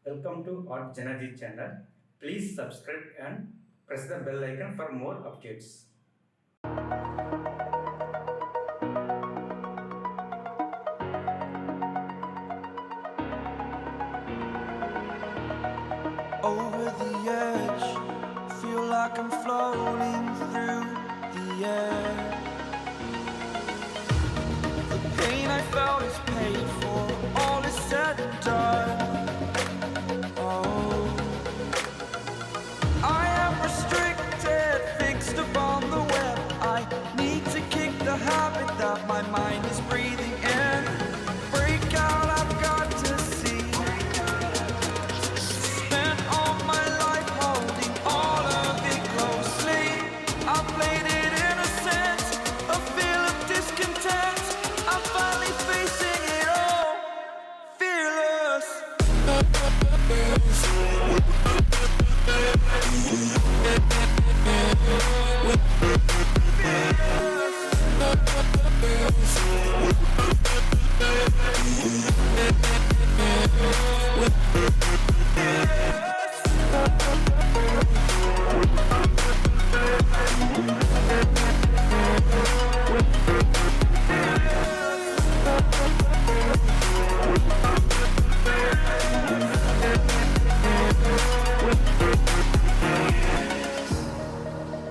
Welcome to artjanag channel. Please subscribe and press the bell icon for more updates. Over the edge, feel like I'm floating through the air. The pain I felt is paid for, all is said and done. Oh, I am restricted, fixed upon the web. I need to kick the habit that my mind is breathing in. Break out, I've got to see. Spent all my life holding all of it closely. I played it innocent, a feel of discontent. I'm finally facing it all, fearless.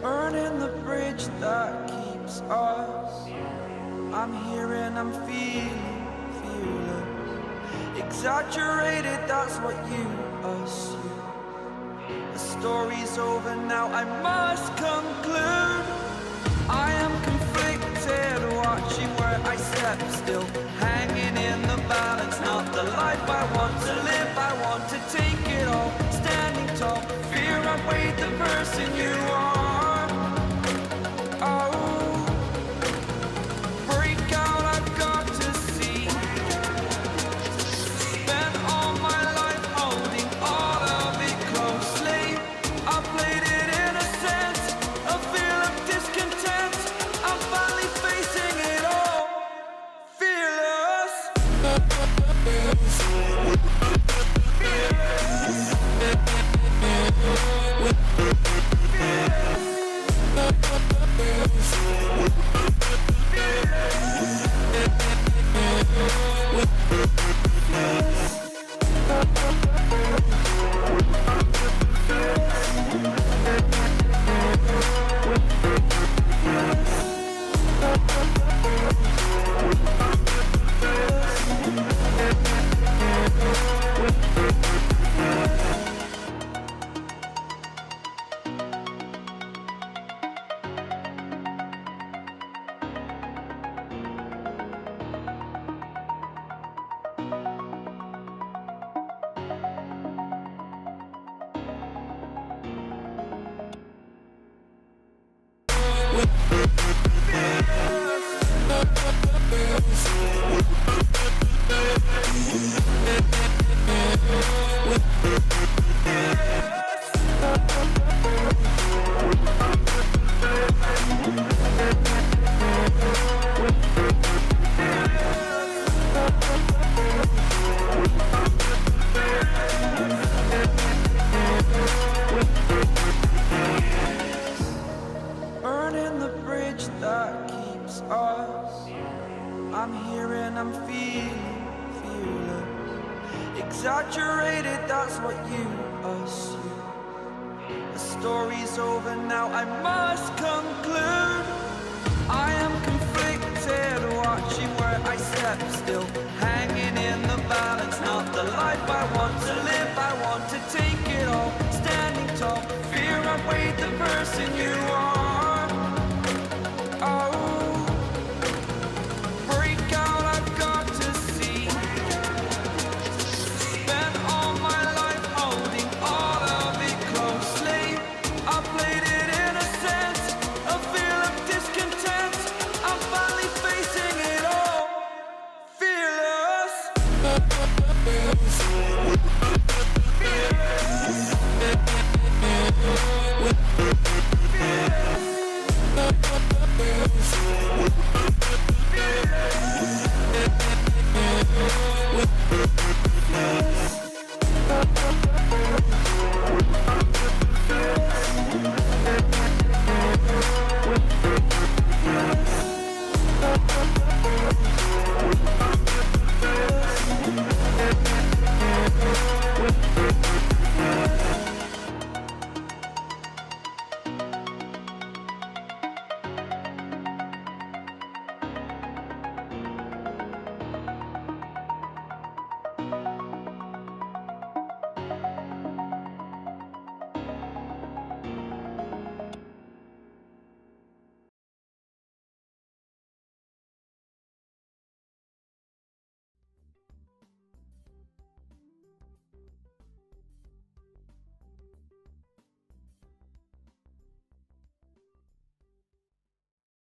Burning the bridge that keeps us. I'm here and I'm feeling fearless. Exaggerated, that's what you assume. The story's over now, I must conclude. I am conflicted, watching where I step still, hanging in the balance. Not the life I want to live, I want to take it all. Standing tall, fear outweighed the person you are. Oh, break out, I've got to see. Spent all my life holding all of it closely. I played it innocent, a feel of discontent. I'm finally facing it all, fearless. Burning the bridge that keeps us. I'm here and I'm feeling fearless. Exaggerated, that's what you assume. The story's over now, I must conclude. I am conflicted, watching where I step still, hanging in the balance. Not the life I want to live, I want to take it all. Standing tall, fear outweighed the person you are.